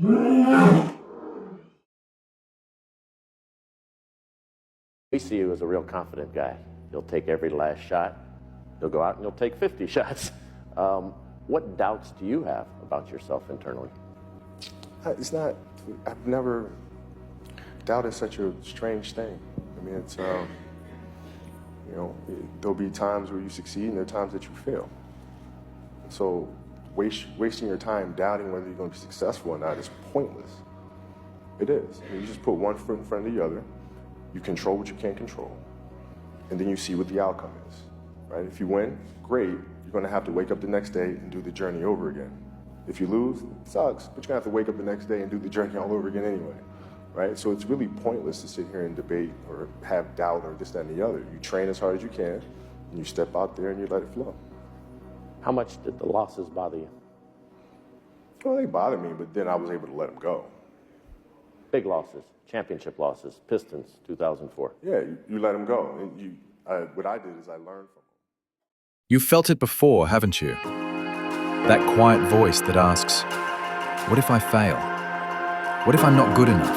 We see you as a real confident guy. You'll take every last shot. You'll go out and you'll take 50 shots. What doubts do you have about yourself internally? It's not, I've never, doubt is such a strange thing. I mean, it's, you know, there'll be times where you succeed and there are times that you fail. So wasting your time doubting whether you're going to be successful or not is pointless. It is. I mean, you just put one foot in front of the other, you control what you can't control, and then you see what the outcome is, right? If you win, great, you're going to have to wake up the next day and do the journey over again. If you lose, it sucks, but you're going to have to wake up the next day and do the journey all over again anyway, right? So it's really pointless to sit here and debate or have doubt or this, that, and the other. You train as hard as you can, and you step out there and you let it flow. How much did the losses bother you? Well, they bother me, but then I was able to let them go. Big losses, championship losses, Pistons, 2004. Yeah, you let them go. And what I did is I learned from them. You've felt it before, haven't you? That quiet voice that asks, what if I fail? What if I'm not good enough?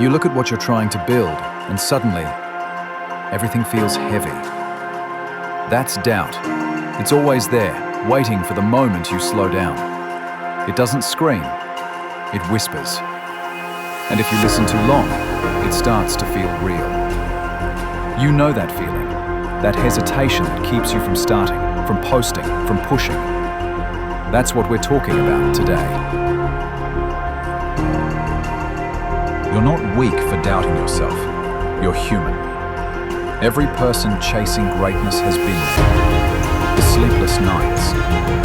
You look at what you're trying to build, and suddenly, everything feels heavy. That's doubt. It's always there, waiting for the moment you slow down. It doesn't scream, it whispers. And if you listen too long, it starts to feel real. You know that feeling, that hesitation that keeps you from starting, from posting, from pushing. That's what we're talking about today. You're not weak for doubting yourself. You're human. Every person chasing greatness has been there. The sleepless nights,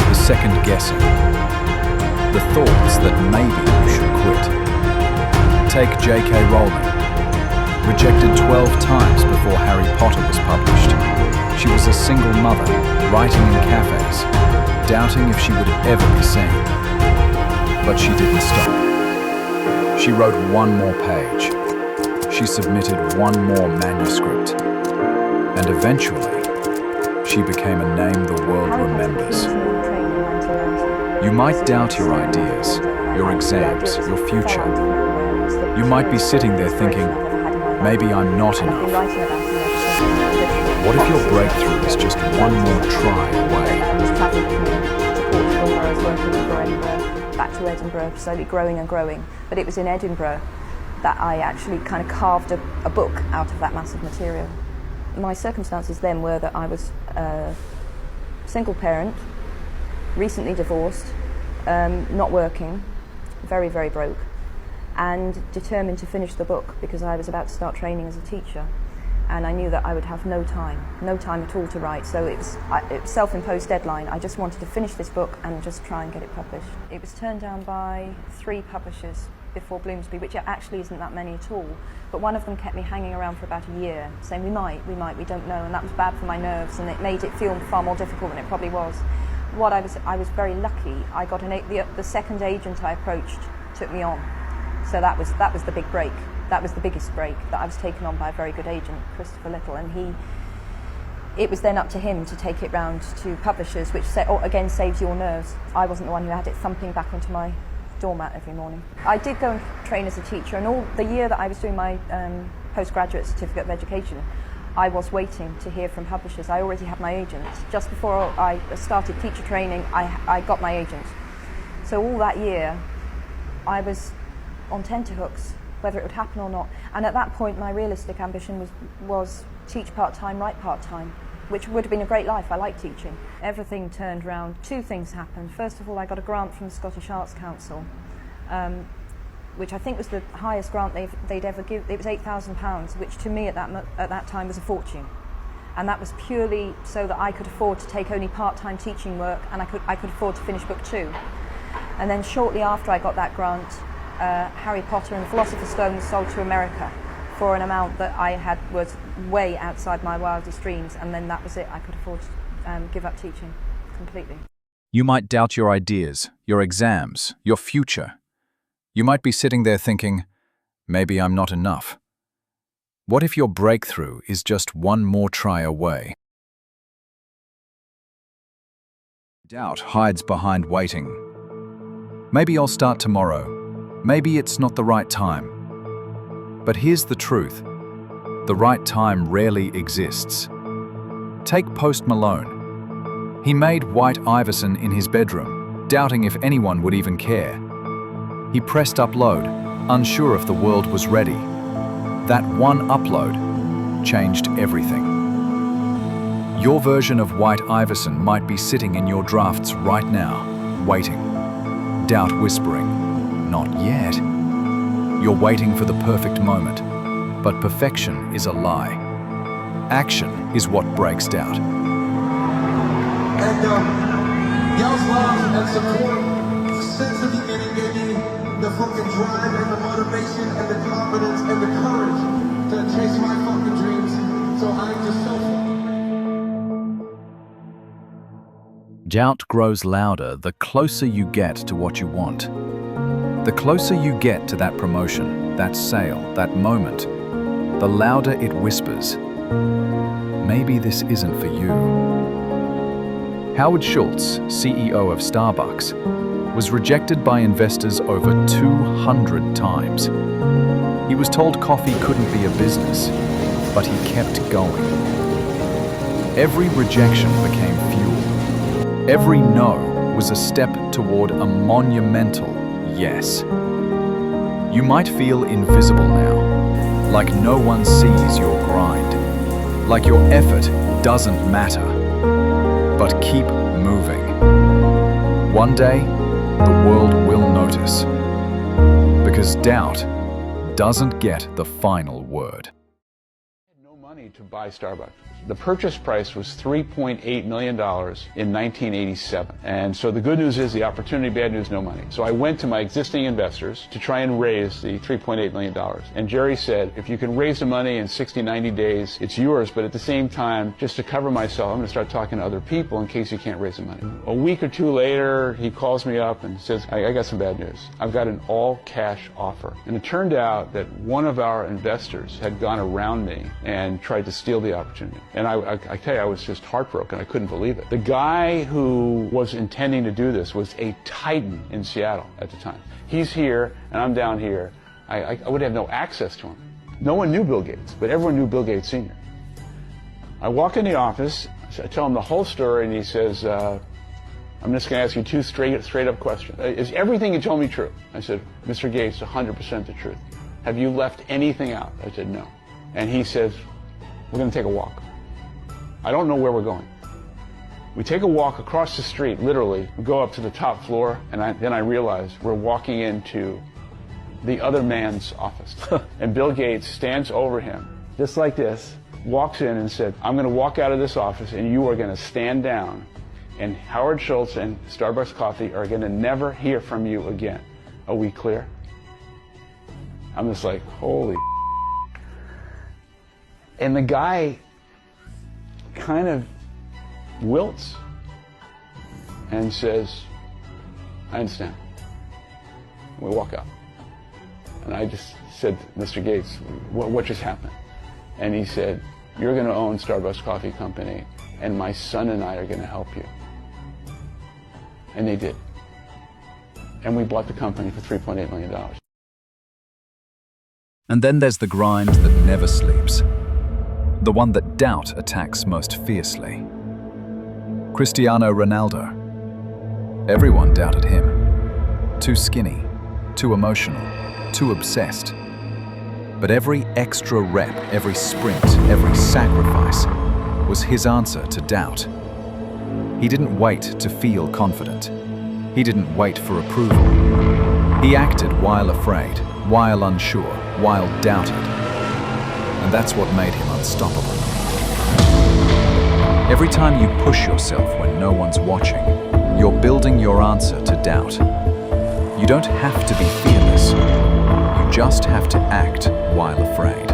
the second guessing, the thoughts that maybe you should quit. Take J.K. Rowling. Rejected 12 times before Harry Potter was published. She was a single mother, writing in cafes, doubting if she would ever be seen. But she didn't stop. She wrote one more page. She submitted one more manuscript. And eventually, she became a name the world remembers. You might doubt your ideas, your exams, your future. You might be sitting there thinking, maybe I'm not enough. What if your breakthrough is just one more try away? I was travelling to Portugal where I was working for Edinburgh, back to Edinburgh, slowly growing and growing. But it was in Edinburgh that I actually kind of carved a book out of that massive material. My circumstances then were that I was a single parent, recently divorced, not working, very, very broke, and determined to finish the book because I was about to start training as a teacher. And I knew that I would have no time at all to write. So it was a self-imposed deadline. I just wanted to finish this book and just try and get it published. It was turned down by 3 publishers before Bloomsbury, which actually isn't that many at all. But one of them kept me hanging around for about a year, saying we might, we don't know. And that was bad for my nerves, and it made it feel far more difficult than it probably was. I was very lucky. I got the second agent I approached took me on. So that was the big break. That was the biggest break, that I was taken on by a very good agent, Christopher Little, and it was then up to him to take it round to publishers, which again saves your nerves. I wasn't the one who had it thumping back onto my doormat every morning. I did go and train as a teacher, and all the year that I was doing my postgraduate certificate of education, I was waiting to hear from publishers. I already had my agent. Just before I started teacher training, I got my agent. So all that year, I was on tenterhooks, whether it would happen or not. And at that point, my realistic ambition was teach part-time, write part-time, which would have been a great life. I like teaching. Everything turned around. 2 things happened. First of all, I got a grant from the Scottish Arts Council, which I think was the highest grant they'd ever give. It was £8,000, which to me at that time was a fortune. And that was purely so that I could afford to take only part-time teaching work, and I could afford to finish book 2. And then shortly after I got that grant, Harry Potter and the Philosopher's Stone was sold to America for an amount that was way outside my wildest dreams, and then that was it. I could afford to give up teaching completely. You might doubt your ideas, your exams, your future. You might be sitting there thinking, maybe I'm not enough. What if your breakthrough is just one more try away? Doubt hides behind waiting. Maybe I'll start tomorrow. Maybe it's not the right time. But here's the truth. The right time rarely exists. Take Post Malone. He made White Iverson in his bedroom, doubting if anyone would even care. He pressed upload, unsure if the world was ready. That one upload changed everything. Your version of White Iverson might be sitting in your drafts right now, waiting. Doubt whispering, not yet. You're waiting for the perfect moment, but perfection is a lie. Action is what breaks doubt. And y'all's love and support since the beginning gave me the fucking drive and the motivation and the confidence and the courage to chase my fucking dreams. So I'm just so Doubt grows louder the closer you get to what you want. The closer you get to that promotion, that sale, that moment, the louder it whispers. Maybe this isn't for you. Howard Schultz, CEO of Starbucks, was rejected by investors over 200 times. He was told coffee couldn't be a business, but he kept going. Every rejection became fuel. Every no was a step toward a monumental yes. You might feel invisible now, like no one sees your grind, like your effort doesn't matter. But keep moving. One day, the world will notice, because doubt doesn't get the final word. No money to buy Starbucks. The purchase price was $3.8 million in 1987. And so the good news is the opportunity, bad news, no money. So I went to my existing investors to try and raise the $3.8 million. And Jerry said, if you can raise the money in 60, 90 days, it's yours. But at the same time, just to cover myself, I'm going to start talking to other people in case you can't raise the money. A week or two later, he calls me up and says, I got some bad news. I've got an all-cash offer. And it turned out that one of our investors had gone around me and tried to steal the opportunity. And I tell you, I was just heartbroken. I couldn't believe it. The guy who was intending to do this was a titan in Seattle at the time. He's here, and I'm down here. I would have no access to him. No one knew Bill Gates, but everyone knew Bill Gates Sr. I walk in the office, I tell him the whole story, and he says, I'm just going to ask you two straight up questions. Is everything you told me true? I said, Mr. Gates, 100% the truth. Have you left anything out? I said, no. And he says, we're going to take a walk. I don't know where we're going. We take a walk across the street, literally. We go up to the top floor, and then I realize we're walking into the other man's office. And Bill Gates stands over him, just like this, walks in and said, I'm going to walk out of this office, and you are going to stand down, and Howard Schultz and Starbucks Coffee are going to never hear from you again. Are we clear? I'm just like, holy. And the guy kind of wilts and says, I understand. We walk out. And I just said, Mr. Gates, what just happened? And he said, you're going to own Starbucks Coffee Company, and my son and I are going to help you. And they did. And we bought the company for $3.8 million. And then there's the grind that never sleeps. The one that doubt attacks most fiercely. Cristiano Ronaldo. Everyone doubted him. Too skinny, too emotional, too obsessed. But every extra rep, every sprint, every sacrifice was his answer to doubt. He didn't wait to feel confident. He didn't wait for approval. He acted while afraid, while unsure, while doubted. And that's what made him unstoppable. Every time you push yourself when no one's watching, you're building your answer to doubt. You don't have to be fearless. You just have to act while afraid.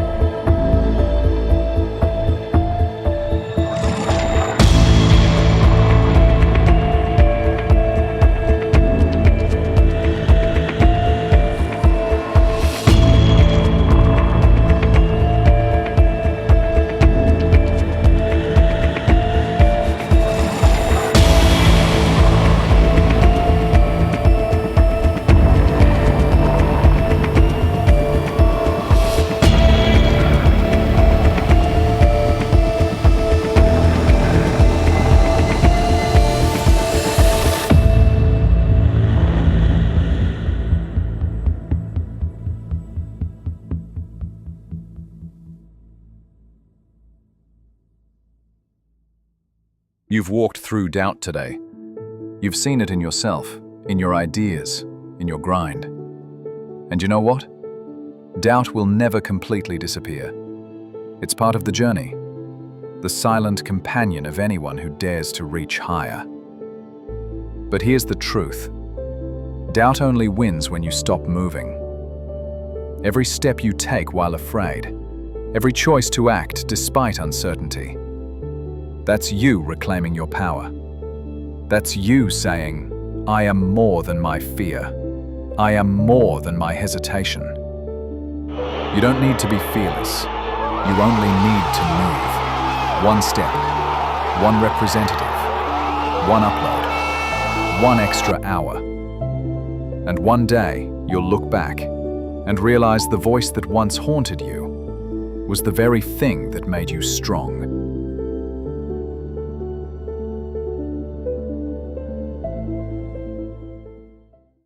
You've walked through doubt today. You've seen it in yourself, in your ideas, in your grind. And you know what? Doubt will never completely disappear. It's part of the journey, the silent companion of anyone who dares to reach higher. But here's the truth. Doubt only wins when you stop moving. Every step you take while afraid, every choice to act despite uncertainty, that's you reclaiming your power. That's you saying, I am more than my fear. I am more than my hesitation. You don't need to be fearless. You only need to move. One step, one representative, one upload, one extra hour. And one day, you'll look back and realize the voice that once haunted you was the very thing that made you strong.